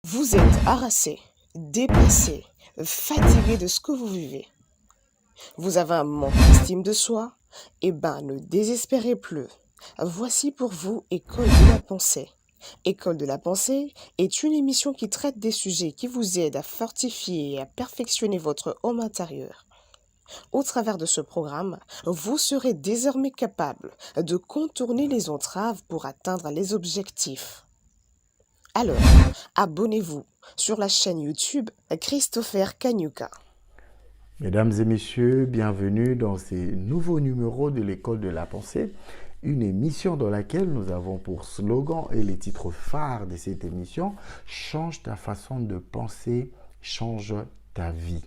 Vous êtes harassé, dépassé, fatigué de ce que vous vivez. Vous avez un manque d'estime de soi? Eh ben, ne désespérez plus. Voici pour vous École de la pensée. École de la pensée est une émission qui traite des sujets qui vous aident à fortifier et à perfectionner votre homme intérieur. Au travers de ce programme, vous serez désormais capable de contourner les entraves pour atteindre les objectifs. Alors, abonnez-vous sur la chaîne YouTube Christopher Kanyuka. Mesdames et messieurs, bienvenue dans ces nouveaux numéros de l'École de la pensée, une émission dans laquelle nous avons pour slogan et les titres phares de cette émission « Change ta façon de penser, change ta vie ».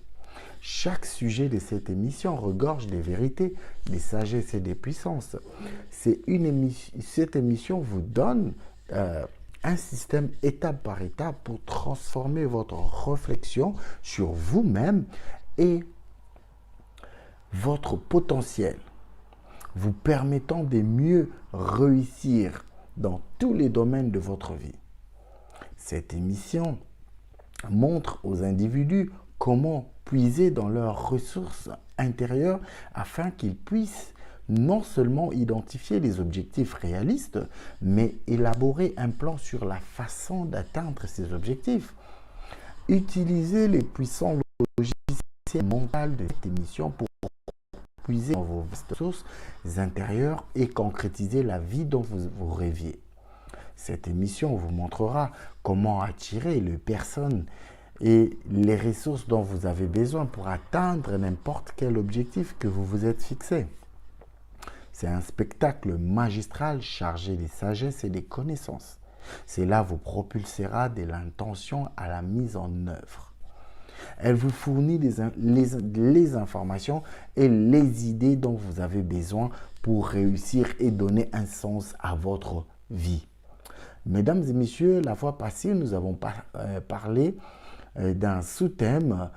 Chaque sujet de cette émission regorge des vérités, des sagesses et des puissances. Cette émission vous donne un système étape par étape pour transformer votre réflexion sur vous-même et votre potentiel, vous permettant de mieux réussir dans tous les domaines de votre vie. Cette émission montre aux individus comment puiser dans leurs ressources intérieures afin qu'ils puissent non seulement identifier les objectifs réalistes, mais élaborer un plan sur la façon d'atteindre ces objectifs. Utilisez les puissants logiciels mentaux de cette émission pour puiser dans vos ressources intérieures et concrétiser la vie dont vous rêviez. Cette émission vous montrera comment attirer les personnes et les ressources dont vous avez besoin pour atteindre n'importe quel objectif que vous vous êtes fixé. C'est un spectacle magistral chargé de sagesse et de connaissances. Cela vous propulsera de l'intention à la mise en œuvre. Elle vous fournit les informations et les idées dont vous avez besoin pour réussir et donner un sens à votre vie. Mesdames et messieurs, la fois passée, nous avons parlé d'un sous-thème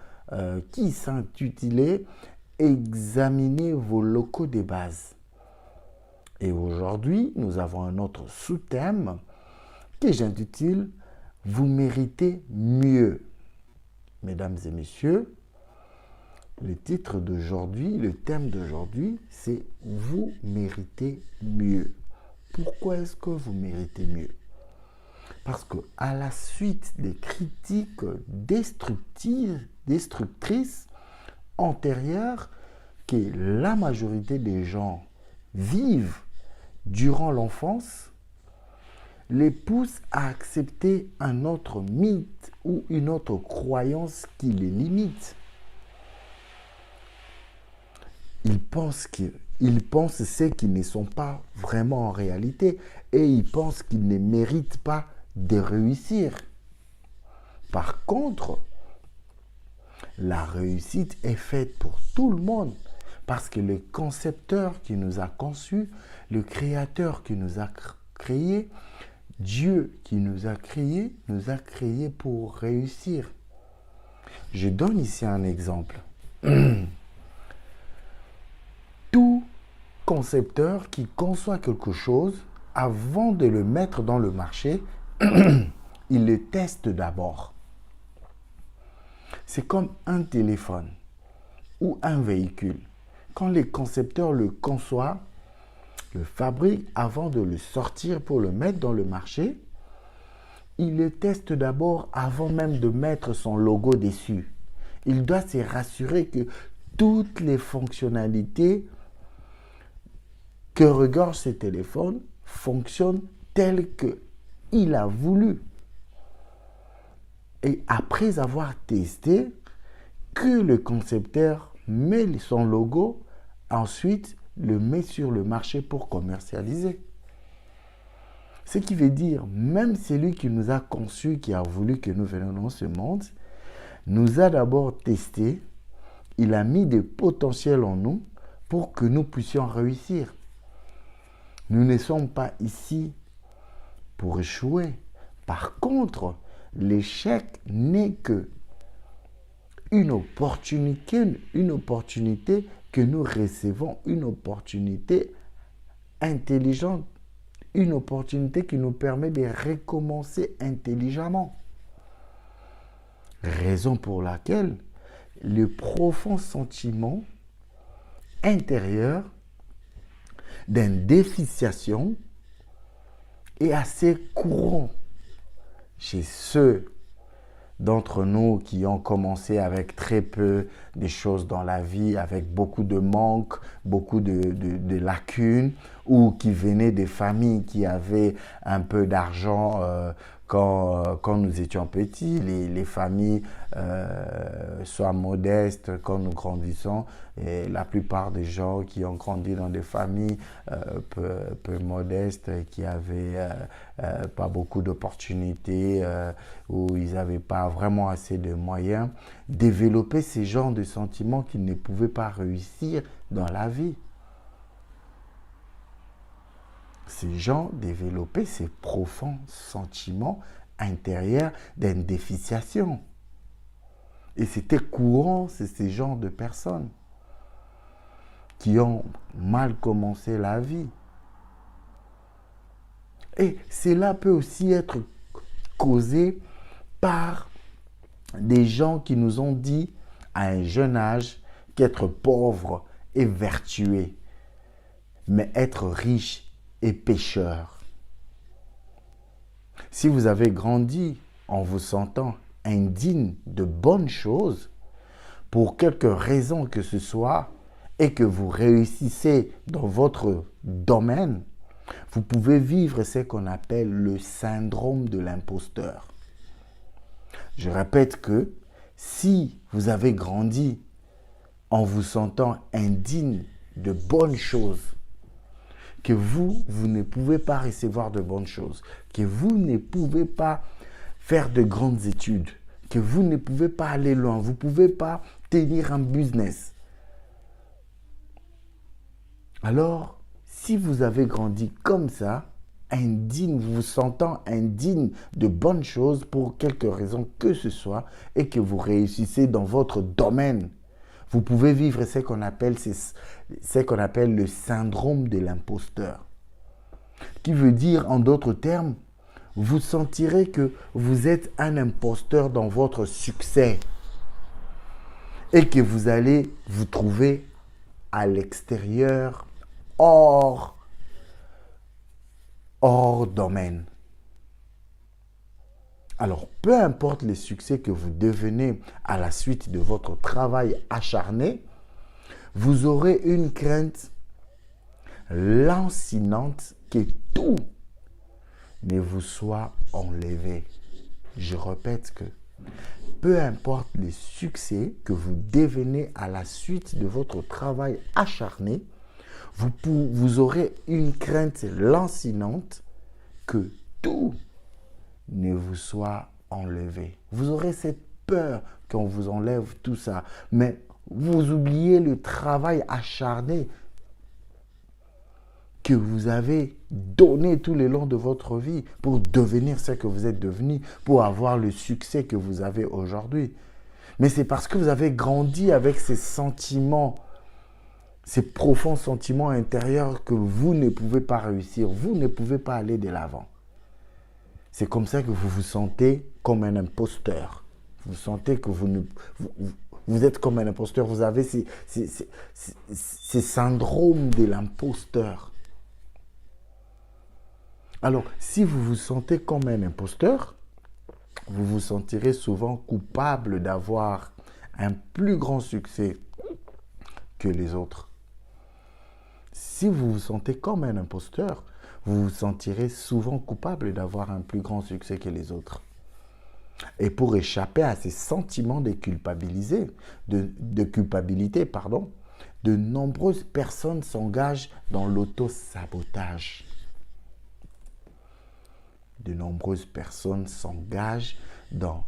qui s'intitulait « Examinez vos locaux de base ». Et aujourd'hui, nous avons un autre sous-thème que j'intitule « Vous méritez mieux ». Mesdames et messieurs, le titre d'aujourd'hui, le thème d'aujourd'hui, c'est « Vous méritez mieux ». Pourquoi est-ce que vous méritez mieux? Parce qu'à la suite des critiques destructrices antérieures que la majorité des gens vivent durant l'enfance, les pousse à accepter un autre mythe ou une autre croyance qui les limite. Ils pensent ce qu'ils ne sont pas vraiment en réalité et ils pensent qu'ils ne méritent pas de réussir. Par contre, la réussite est faite pour tout le monde parce que le concepteur qui nous a conçus, le créateur qui nous a créés, Dieu qui nous a créés pour réussir. Je donne ici un exemple. Tout concepteur qui conçoit quelque chose, avant de le mettre dans le marché, il le teste d'abord. C'est comme un téléphone ou un véhicule. Quand les concepteurs le conçoivent, le fabrique avant de le sortir pour le mettre dans le marché, il le teste d'abord avant même de mettre son logo dessus. Il doit se rassurer que toutes les fonctionnalités que regorge ce téléphone fonctionnent tel qu'il a voulu. Et après avoir testé, que le concepteur met son logo, ensuite le met sur le marché pour commercialiser. Ce qui veut dire, même celui qui nous a conçus, qui a voulu que nous venions dans ce monde, nous a d'abord testé, il a mis des potentiels en nous pour que nous puissions réussir. Nous ne sommes pas ici pour échouer. Par contre, l'échec n'est que une opportunité que nous recevons, une opportunité intelligente, une opportunité qui nous permet de recommencer intelligemment. Raison pour laquelle le profond sentiment intérieur d'indéficiation est assez courant chez ceux d'entre nous qui ont commencé avec très peu de choses dans la vie, avec beaucoup de manques, beaucoup de lacunes, ou qui venaient des familles qui avaient un peu d'argent quand nous étions petits. Les familles, soient modestes quand nous grandissons, et la plupart des gens qui ont grandi dans des familles peu modestes, qui n'avaient pas beaucoup d'opportunités, où ils n'avaient pas vraiment assez de moyens, développaient ces genres de sentiments qu'ils ne pouvaient pas réussir dans la vie. Ces gens développaient ces profonds sentiments intérieurs d'indéficiation. Et c'était courant, c'est ces genres de personnes qui ont mal commencé la vie. Et cela peut aussi être causé par des gens qui nous ont dit à un jeune âge qu'être pauvre est vertueux, mais être riche est pécheur. Si vous avez grandi en vous sentant indigne de bonnes choses, pour quelque raison que ce soit, et que vous réussissez dans votre domaine, vous pouvez vivre ce qu'on appelle le syndrome de l'imposteur. Je répète que si vous avez grandi en vous sentant indigne de bonnes choses, que vous ne pouvez pas recevoir de bonnes choses, que vous ne pouvez pas faire de grandes études, que vous ne pouvez pas aller loin, vous ne pouvez pas tenir un business. Alors, si vous avez grandi comme ça, indigne, vous vous sentant indigne de bonnes choses pour quelque raison que ce soit, et que vous réussissez dans votre domaine, vous pouvez vivre ce qu'on appelle le syndrome de l'imposteur. Qui veut dire, en d'autres termes, vous sentirez que vous êtes un imposteur dans votre succès et que vous allez vous trouver à l'extérieur, hors domaine. Alors, peu importe les succès que vous devenez à la suite de votre travail acharné, vous aurez une crainte lancinante que tout ne vous soit enlevé. Je répète que peu importe les succès que vous devenez à la suite de votre travail acharné, vous aurez une crainte lancinante que tout ne vous soit enlevé. Vous aurez cette peur qu'on vous enlève tout ça. Mais vous oubliez le travail acharné que vous avez donné tout le long de votre vie pour devenir ce que vous êtes devenu, pour avoir le succès que vous avez aujourd'hui. Mais c'est parce que vous avez grandi avec ces sentiments, ces profonds sentiments intérieurs que vous ne pouvez pas réussir, vous ne pouvez pas aller de l'avant. C'est comme ça que vous vous sentez comme un imposteur. Vous sentez que vous êtes comme un imposteur. Vous avez ces syndromes de l'imposteur. Alors, si vous vous sentez comme un imposteur, vous vous sentirez souvent coupable d'avoir un plus grand succès que les autres. Si vous vous sentez comme un imposteur, vous vous sentirez souvent coupable d'avoir un plus grand succès que les autres. Et pour échapper à ces sentiments de culpabilité, de nombreuses personnes s'engagent dans l'auto-sabotage. De nombreuses personnes s'engagent dans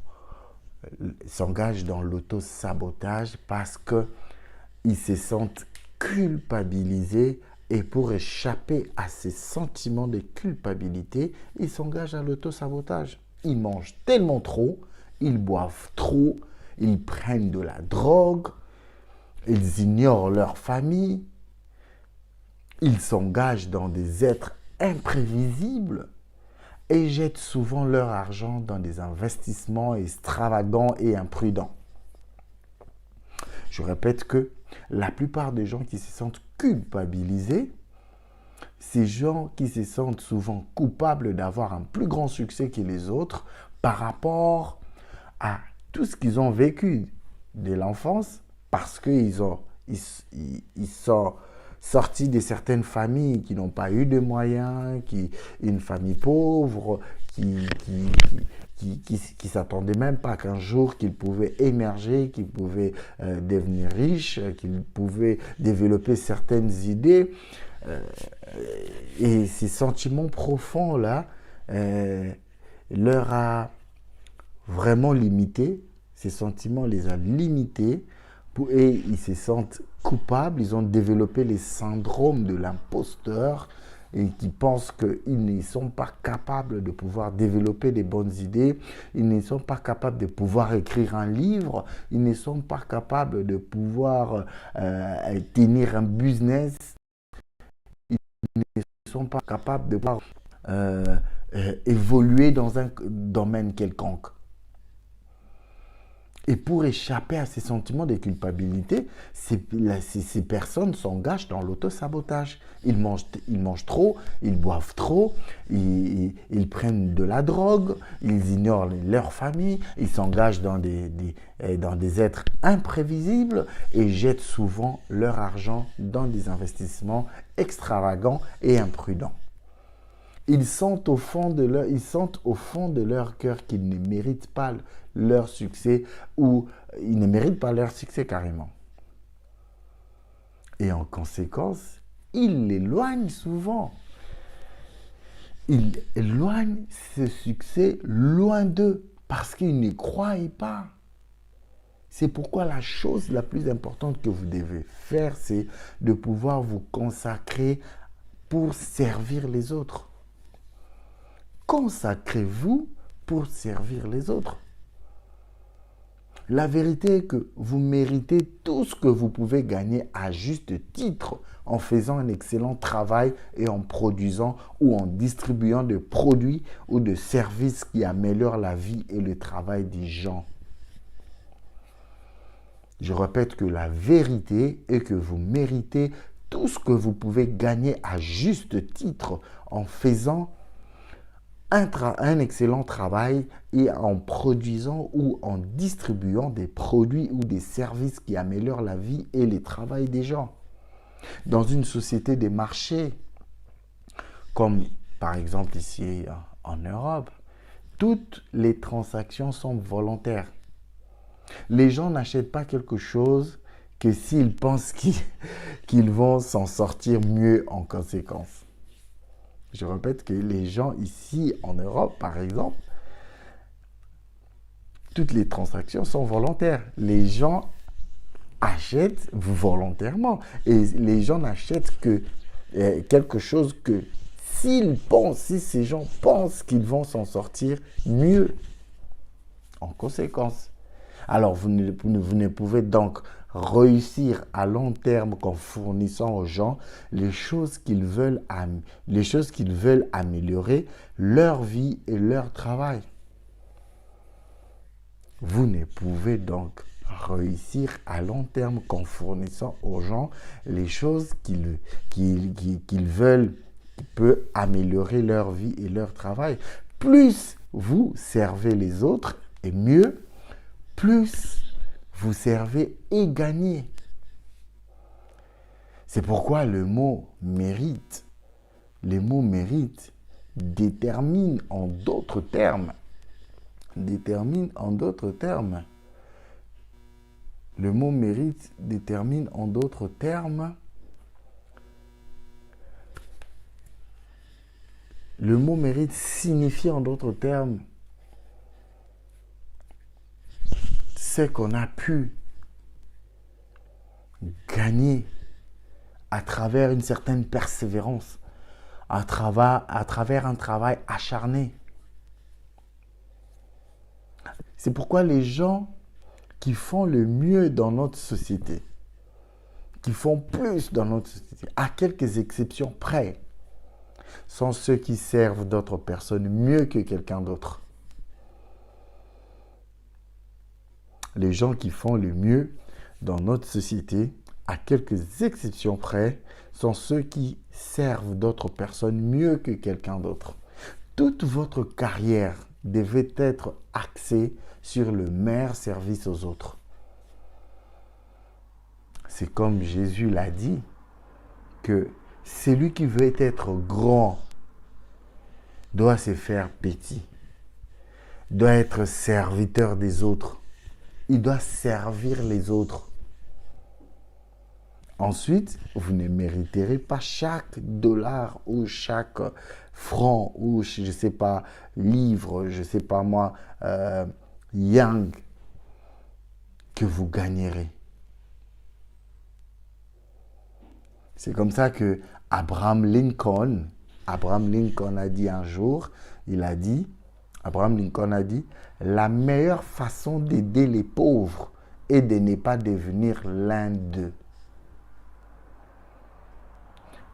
l'auto-sabotage parce qu'ils se sentent culpabilisés, et pour échapper à ces sentiments de culpabilité, ils s'engagent à l'auto-sabotage. Ils mangent tellement trop, ils boivent trop, ils prennent de la drogue, ils ignorent leur famille, ils s'engagent dans des êtres imprévisibles et jettent souvent leur argent dans des investissements extravagants et imprudents. Je répète que la plupart des gens qui se sentent culpabilisés, ces gens qui se sentent souvent coupables d'avoir un plus grand succès que les autres par rapport à tout ce qu'ils ont vécu de l'enfance, parce qu'ils sont sortis de certaines familles qui n'ont pas eu de moyens, une famille pauvre, qui s'attendaient même pas qu'un jour qu'ils pouvaient émerger, qu'ils pouvaient devenir riches, qu'ils pouvaient développer certaines idées. Et ces sentiments profonds-là leur a vraiment limité. Ces sentiments les a limités et ils se sentent coupables. Ils ont développé les syndromes de l'imposteur et qui pensent qu'ils ne sont pas capables de pouvoir développer des bonnes idées, ils ne sont pas capables de pouvoir écrire un livre, ils ne sont pas capables de pouvoir tenir un business, ils ne sont pas capables de pouvoir évoluer dans un domaine quelconque. Et pour échapper à ces sentiments de culpabilité, ces personnes s'engagent dans l'autosabotage. Ils mangent trop, ils boivent trop, ils prennent de la drogue, ils ignorent leur famille, ils s'engagent dans des êtres imprévisibles et jettent souvent leur argent dans des investissements extravagants et imprudents. Ils sentent au fond de leur cœur qu'ils ne méritent pas leur succès ou ils ne méritent pas leur succès carrément. Et en conséquence, ils l'éloignent souvent. Ils éloignent ce succès loin d'eux parce qu'ils n'y croient pas. C'est pourquoi la chose la plus importante que vous devez faire, c'est de pouvoir vous consacrer pour servir les autres. Consacrez-vous pour servir les autres. La vérité est que vous méritez tout ce que vous pouvez gagner à juste titre en faisant un excellent travail et en produisant ou en distribuant des produits ou des services qui améliorent la vie et le travail des gens. Je répète que la vérité est que vous méritez tout ce que vous pouvez gagner à juste titre en faisant un excellent travail et en produisant ou en distribuant des produits ou des services qui améliorent la vie et le travail des gens. Dans une société des marchés, comme par exemple ici en Europe, toutes les transactions sont volontaires. Les gens n'achètent pas quelque chose que s'ils pensent qu'ils vont s'en sortir mieux en conséquence. Je répète que les gens ici en Europe, par exemple, toutes les transactions sont volontaires. Les gens achètent volontairement. Et les gens n'achètent que quelque chose que si ces gens pensent qu'ils vont s'en sortir mieux en conséquence. Alors, vous ne pouvez donc réussir à long terme qu'en fournissant aux gens les choses qu'ils veulent améliorer, leur vie et leur travail. Vous ne pouvez donc réussir à long terme qu'en fournissant aux gens les choses qu'ils veulent, qui peut améliorer leur vie et leur travail. Plus vous servez les autres et mieux, plus vous servez et gagnez. C'est pourquoi le mot mérite détermine en d'autres termes. Le mot mérite détermine en d'autres termes. Le mot mérite signifie en d'autres termes ce qu'on a pu gagner à travers une certaine persévérance, à travers un travail acharné. C'est pourquoi les gens qui font le mieux dans notre société, qui font plus dans notre société, à quelques exceptions près, sont ceux qui servent d'autres personnes mieux que quelqu'un d'autre. Les gens qui font le mieux dans notre société, à quelques exceptions près, sont ceux qui servent d'autres personnes mieux que quelqu'un d'autre. Toute votre carrière devait être axée sur le meilleur service aux autres. C'est comme Jésus l'a dit, que celui qui veut être grand doit se faire petit, doit être serviteur des autres. Il doit servir les autres. Ensuite, vous ne mériterez pas chaque dollar ou chaque franc ou, je ne sais pas, livre, je ne sais pas moi, yang que vous gagnerez. C'est comme ça que Abraham Lincoln a dit un jour, Abraham Lincoln a dit, la meilleure façon d'aider les pauvres est de ne pas devenir l'un d'eux.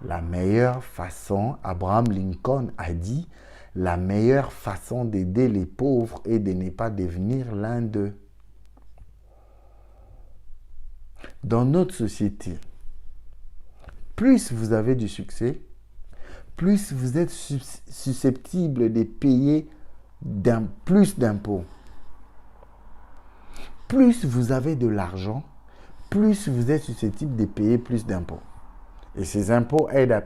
La meilleure façon, Abraham Lincoln a dit, la meilleure façon d'aider les pauvres est de ne pas devenir l'un d'eux. Dans notre société, plus vous avez du succès, plus vous êtes susceptible de payer plus d'impôts. Plus vous avez de l'argent, plus vous êtes susceptible de payer plus d'impôts. Et ces impôts aident à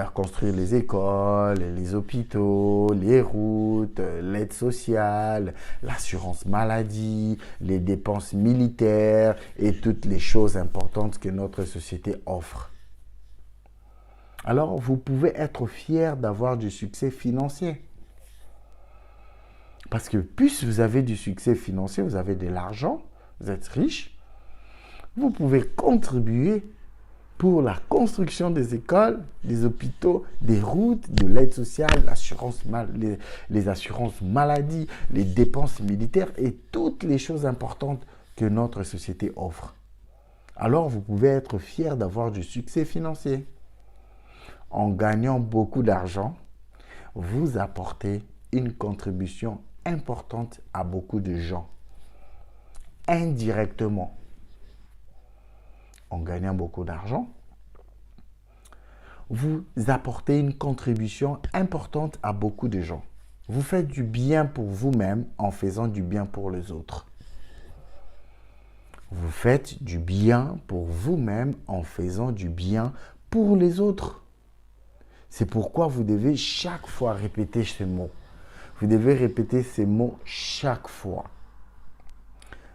construire les écoles, les hôpitaux, les routes, l'aide sociale, l'assurance maladie, les dépenses militaires et toutes les choses importantes que notre société offre. Alors, vous pouvez être fier d'avoir du succès financier. Parce que plus vous avez du succès financier, vous avez de l'argent, vous êtes riche, vous pouvez contribuer pour la construction des écoles, des hôpitaux, des routes, de l'aide sociale, les assurances maladie, les dépenses militaires et toutes les choses importantes que notre société offre. Alors, vous pouvez être fier d'avoir du succès financier. En gagnant beaucoup d'argent, vous apportez une contribution importante à beaucoup de gens. Indirectement, en gagnant beaucoup d'argent, vous apportez une contribution importante à beaucoup de gens. Vous faites du bien pour vous-même en faisant du bien pour les autres. Vous faites du bien pour vous-même en faisant du bien pour les autres. C'est pourquoi vous devez chaque fois répéter ce mot. Vous devez répéter ces mots chaque fois.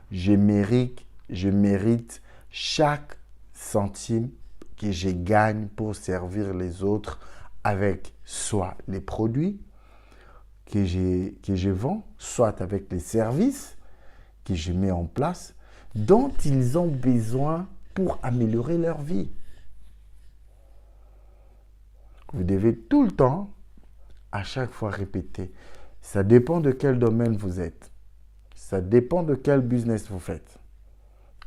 Je mérite chaque centime que je gagne pour servir les autres avec soit les produits que je vends, soit avec les services que je mets en place, dont ils ont besoin pour améliorer leur vie. Vous devez tout le temps, à chaque fois répéter. Ça dépend de quel domaine vous êtes. Ça dépend de quel business vous faites.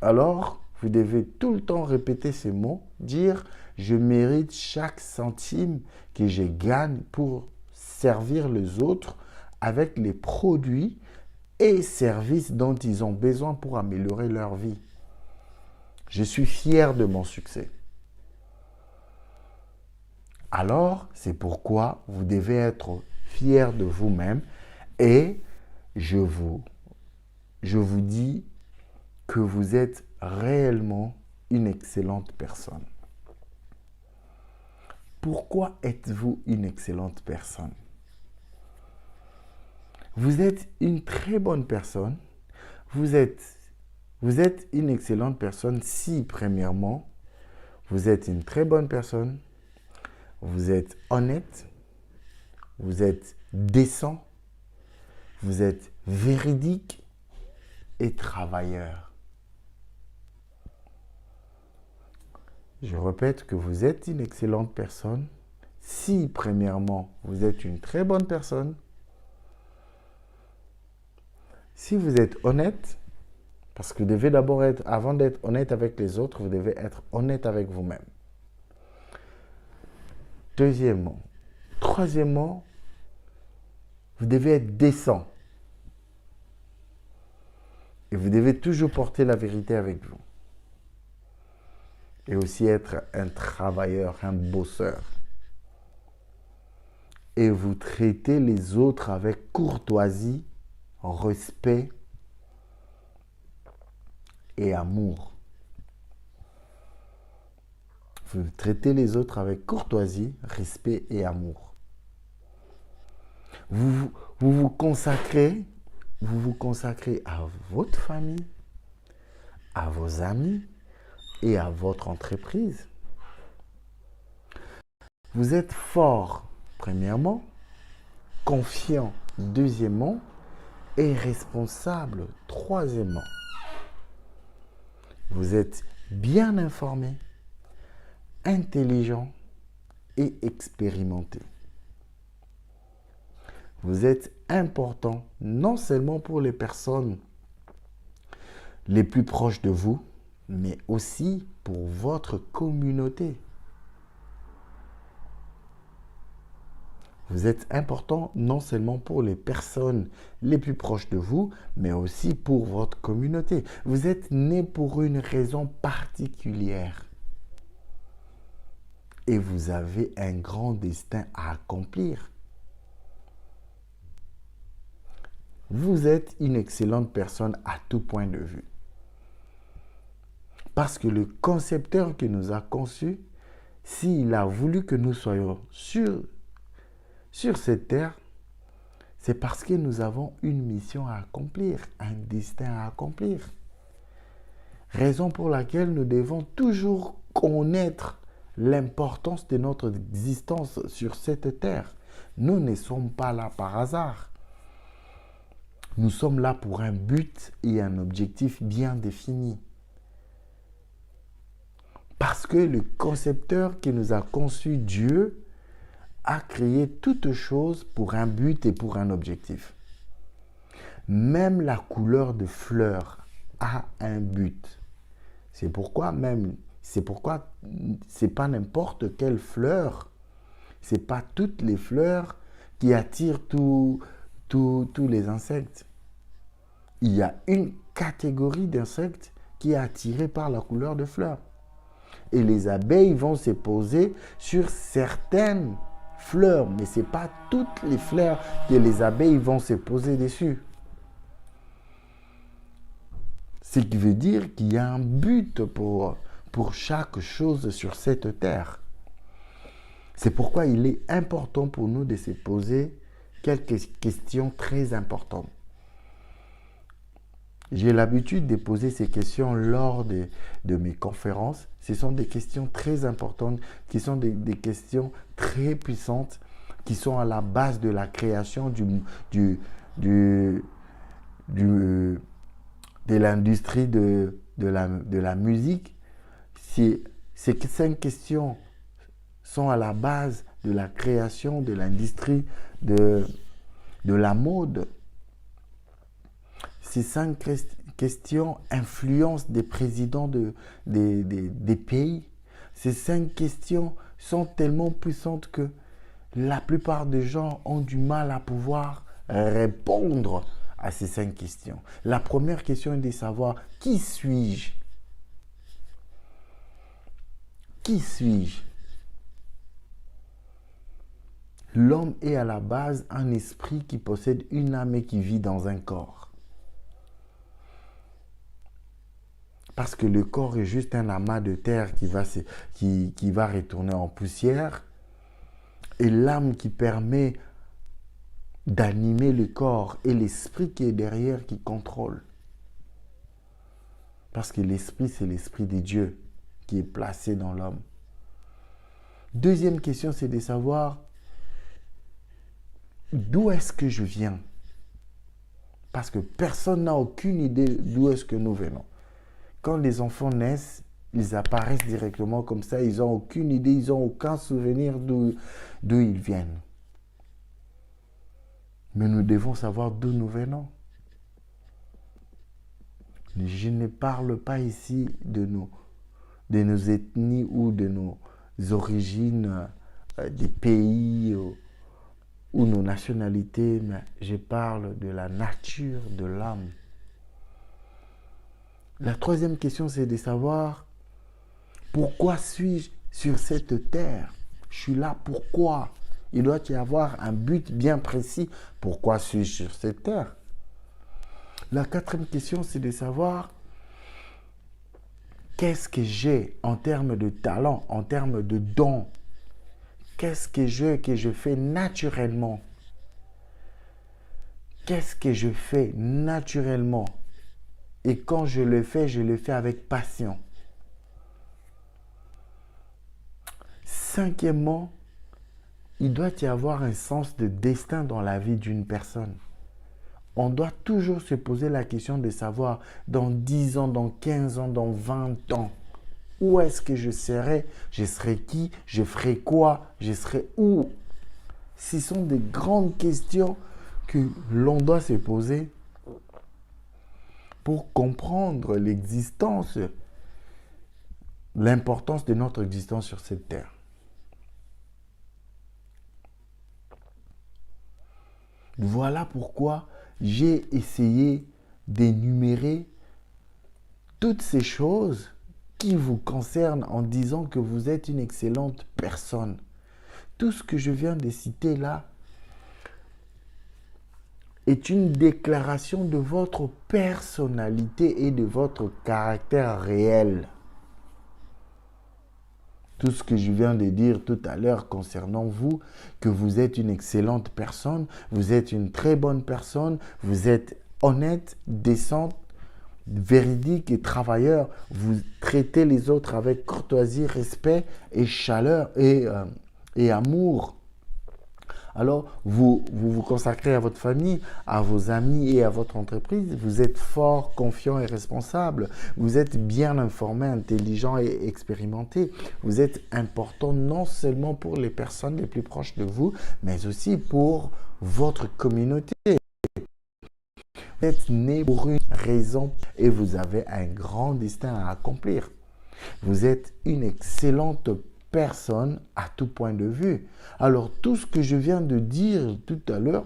Alors, vous devez tout le temps répéter ces mots, dire « Je mérite chaque centime que je gagne pour servir les autres avec les produits et services dont ils ont besoin pour améliorer leur vie. Je suis fier de mon succès. » Alors, c'est pourquoi vous devez être fier de vous-même et je vous dis que vous êtes réellement une excellente personne. Pourquoi êtes-vous une excellente personne? Vous êtes une très bonne personne. Vous êtes une excellente personne si, premièrement, vous êtes une très bonne personne, vous êtes honnête, vous êtes décent, vous êtes véridique et travailleur. Je répète que vous êtes une excellente personne si, premièrement, vous êtes une très bonne personne, si vous êtes honnête, parce que vous devez d'abord être, avant d'être honnête avec les autres, vous devez être honnête avec vous-même. Deuxièmement. Troisièmement, vous devez être décent. Et vous devez toujours porter la vérité avec vous. Et aussi être un travailleur, un bosseur. Et vous traitez les autres avec courtoisie, respect et amour. Vous traitez les autres avec courtoisie, respect et amour. Vous vous consacrez à votre famille, à vos amis et à votre entreprise. Vous êtes fort, premièrement, confiant, deuxièmement, et responsable, troisièmement. Vous êtes bien informé, intelligent et expérimenté. Vous êtes important non seulement pour les personnes les plus proches de vous, mais aussi pour votre communauté. Vous êtes important non seulement pour les personnes les plus proches de vous, mais aussi pour votre communauté. Vous êtes né pour une raison particulière. Et vous avez un grand destin à accomplir. Vous êtes une excellente personne à tout point de vue. Parce que le concepteur qui nous a conçus, s'il a voulu que nous soyons sur cette terre, c'est parce que nous avons une mission à accomplir, un destin à accomplir. Raison pour laquelle nous devons toujours connaître l'importance de notre existence sur cette terre. Nous ne sommes pas là par hasard. Nous sommes là pour un but et un objectif bien défini. Parce que le concepteur qui nous a conçus, Dieu, a créé toutes choses pour un but et pour un objectif. Même la couleur de fleurs a un but. C'est pourquoi c'est pas n'importe quelle fleur. C'est pas toutes les fleurs qui attirent tous les insectes. Il y a une catégorie d'insectes qui est attirée par la couleur de fleurs. Et les abeilles vont se poser sur certaines fleurs, mais ce n'est pas toutes les fleurs que les abeilles vont se poser dessus. Ce qui veut dire qu'il y a un but pour chaque chose sur cette terre. C'est pourquoi il est important pour nous de se poser quelques questions très importantes. J'ai l'habitude de poser ces questions lors de mes conférences. Ce sont des questions très importantes, qui sont des questions très puissantes, qui sont à la base de la création de l'industrie de la musique. Ces 5 questions sont à la base de la création de l'industrie de la mode. Ces 5 questions influencent des présidents des pays. Ces 5 questions sont tellement puissantes que la plupart des gens ont du mal à pouvoir répondre à ces 5 questions. La première question est de savoir qui suis-je? Qui suis-je? L'homme est à la base un esprit qui possède une âme et qui vit dans un corps. Parce que le corps est juste un amas de terre qui va retourner en poussière. Et l'âme qui permet d'animer le corps et l'esprit qui est derrière qui contrôle. Parce que l'esprit, c'est l'esprit de Dieu qui est placé dans l'homme. Deuxième question, c'est de savoir d'où est-ce que je viens. Parce que personne n'a aucune idée d'où est-ce que nous venons. Quand les enfants naissent, ils apparaissent directement comme ça. Ils n'ont aucune idée, ils n'ont aucun souvenir d'où ils viennent. Mais nous devons savoir d'où nous venons. Je ne parle pas ici de nos ethnies ou de nos origines des pays ou nos nationalités, mais je parle de la nature de l'âme. La troisième question, c'est de savoir pourquoi suis-je sur cette terre? Je suis là, pourquoi? Il doit y avoir un but bien précis. Pourquoi suis-je sur cette terre? La quatrième question, c'est de savoir qu'est-ce que j'ai en termes de talent, en termes de dons? Qu'est-ce que je fais naturellement? Qu'est-ce que je fais naturellement? Et quand je le fais avec passion. Cinquièmement, il doit y avoir un sens de destin dans la vie d'une personne. On doit toujours se poser la question de savoir dans 10 ans, dans 15 ans, dans 20 ans, où est-ce que je serai? Je serai qui? Je ferai quoi? Je serai où? Ce sont des grandes questions que l'on doit se poser pour comprendre l'existence, l'importance de notre existence sur cette terre. Voilà pourquoi j'ai essayé d'énumérer toutes ces choses qui vous concernent en disant que vous êtes une excellente personne. Tout ce que je viens de citer là est une déclaration de votre personnalité et de votre caractère réel. Tout ce que je viens de dire tout à l'heure concernant vous, que vous êtes une excellente personne, vous êtes une très bonne personne, vous êtes honnête, décente, véridique et travailleur, vous traitez les autres avec courtoisie, respect et chaleur et amour. Alors, vous consacrez à votre famille, à vos amis et à votre entreprise. Vous êtes fort, confiant et responsable. Vous êtes bien informé, intelligent et expérimenté. Vous êtes important non seulement pour les personnes les plus proches de vous, mais aussi pour votre communauté. Vous êtes né pour une raison et vous avez un grand destin à accomplir. Vous êtes une excellente personne à tout point de vue. Alors, tout ce que je viens de dire tout à l'heure,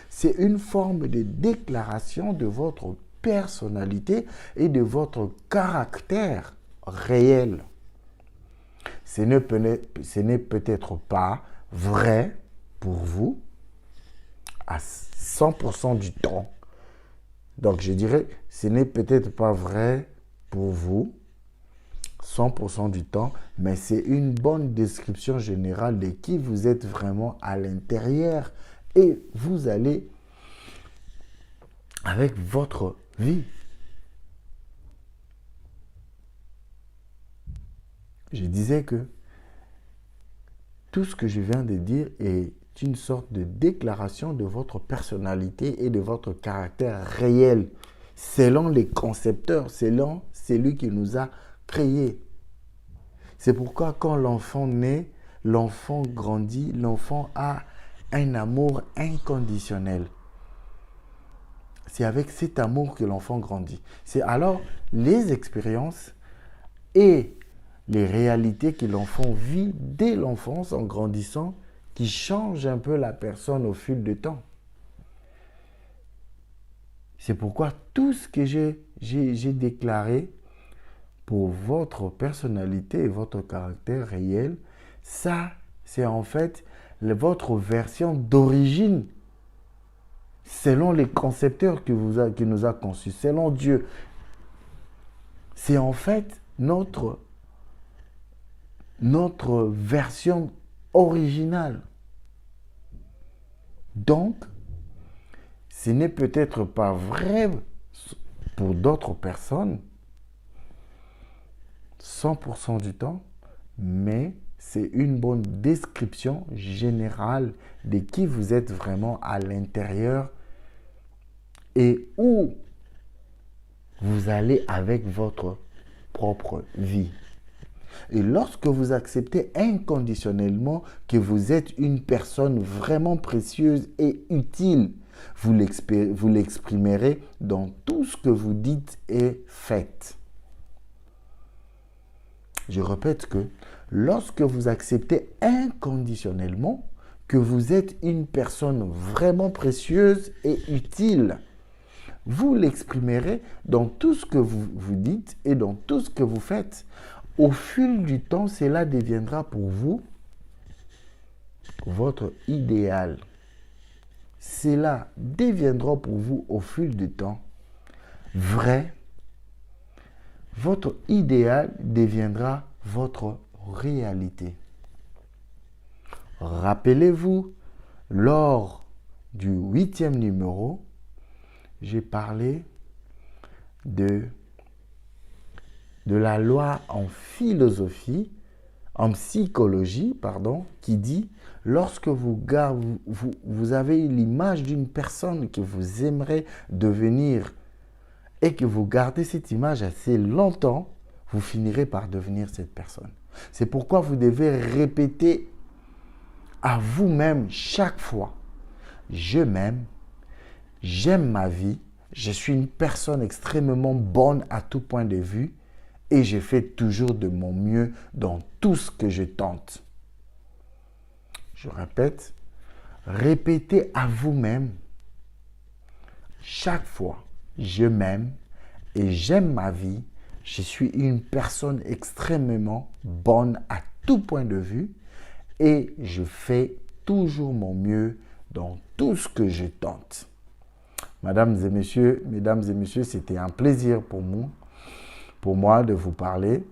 c'est une forme de déclaration de votre personnalité et de votre caractère réel. Ce n'est peut-être pas vrai pour vous à 100% du temps. Donc, je dirais, ce n'est peut-être pas vrai pour vous 100% du temps, mais c'est une bonne description générale de qui vous êtes vraiment à l'intérieur et vous allez avec votre vie. Je disais que tout ce que je viens de dire est une sorte de déclaration de votre personnalité et de votre caractère réel, selon les concepteurs, selon celui qui nous a créés. C'est pourquoi quand l'enfant naît, l'enfant grandit, l'enfant a un amour inconditionnel. C'est avec cet amour que l'enfant grandit. C'est alors les expériences et les réalités que l'enfant vit dès l'enfance en grandissant qui changent un peu la personne au fil du temps. C'est pourquoi tout ce que j'ai déclaré pour votre personnalité et votre caractère réel, ça, c'est en fait votre version d'origine, selon les concepteurs qui nous a conçus, selon Dieu. C'est en fait notre version originale. Donc, ce n'est peut-être pas vrai pour d'autres personnes, 100% du temps, mais c'est une bonne description générale de qui vous êtes vraiment à l'intérieur et où vous allez avec votre propre vie. Et lorsque vous acceptez inconditionnellement que vous êtes une personne vraiment précieuse et utile, vous l'exprimerez dans tout ce que vous dites et faites. Je répète que Lorsque vous acceptez inconditionnellement que vous êtes une personne vraiment précieuse et utile, vous l'exprimerez dans tout ce que vous dites et dans tout ce que vous faites. Au fil du temps, cela deviendra pour vous votre idéal. Cela deviendra pour vous au fil du temps vrai. Votre idéal deviendra votre réalité. Rappelez-vous, lors du 8e numéro, j'ai parlé de la loi en philosophie, en psychologie, qui dit lorsque vous avez l'image d'une personne que vous aimerez devenir et que vous gardez cette image assez longtemps, vous finirez par devenir cette personne. C'est pourquoi vous devez répéter à vous-même chaque fois, je m'aime, j'aime ma vie, je suis une personne extrêmement bonne à tout point de vue et je fais toujours de mon mieux dans tout ce que je tente. Je répète, répétez à vous-même chaque fois, je m'aime et j'aime ma vie, je suis une personne extrêmement bonne à tout point de vue et je fais toujours mon mieux dans tout ce que je tente. Mesdames et messieurs, c'était un plaisir pour moi de vous parler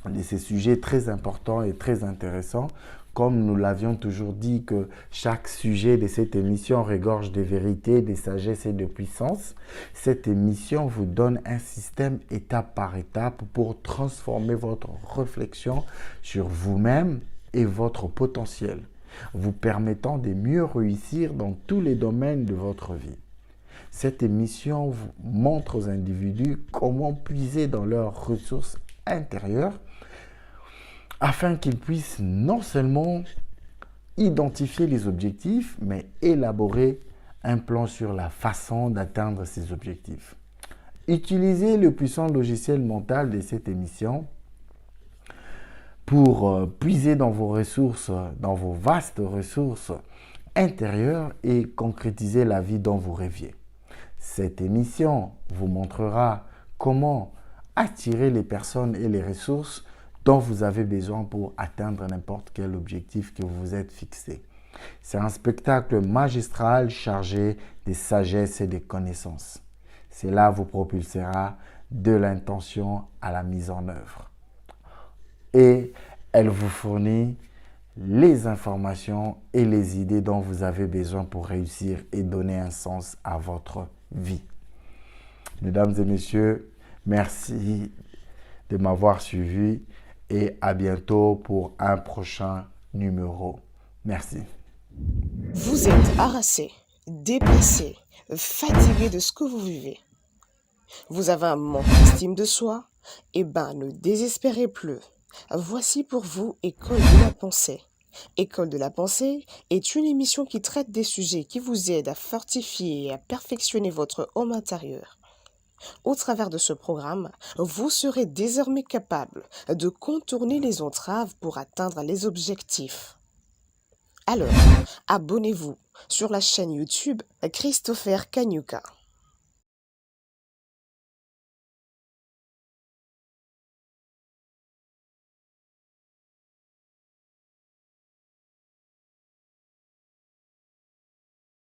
de ces sujets très importants et très intéressants. Comme nous l'avions toujours dit que chaque sujet de cette émission regorge de vérité, de sagesse et de puissance, cette émission vous donne un système étape par étape pour transformer votre réflexion sur vous-même et votre potentiel, vous permettant de mieux réussir dans tous les domaines de votre vie. Cette émission vous montre aux individus comment puiser dans leurs ressources intérieures afin qu'ils puissent non seulement identifier les objectifs, mais élaborer un plan sur la façon d'atteindre ces objectifs. Utilisez le puissant logiciel mental de cette émission pour puiser dans vos ressources, dans vos vastes ressources intérieures et concrétiser la vie dont vous rêviez. Cette émission vous montrera comment attirer les personnes et les ressources dont vous avez besoin pour atteindre n'importe quel objectif que vous vous êtes fixé. C'est un spectacle magistral chargé de sagesse et de connaissances. Cela vous propulsera de l'intention à la mise en œuvre. Et elle vous fournit les informations et les idées dont vous avez besoin pour réussir et donner un sens à votre vie. Mesdames et messieurs, merci de m'avoir suivi et à bientôt pour un prochain numéro. Merci. Vous êtes harassé, dépassé, fatigué de ce que vous vivez. Vous avez un manque d'estime de soi? Ne désespérez plus. Voici pour vous École de la pensée. École de la pensée est une émission qui traite des sujets qui vous aident à fortifier et à perfectionner votre homme intérieur. Au travers de ce programme, vous serez désormais capable de contourner les entraves pour atteindre les objectifs. Alors, abonnez-vous sur la chaîne YouTube Christopher Kanyuka.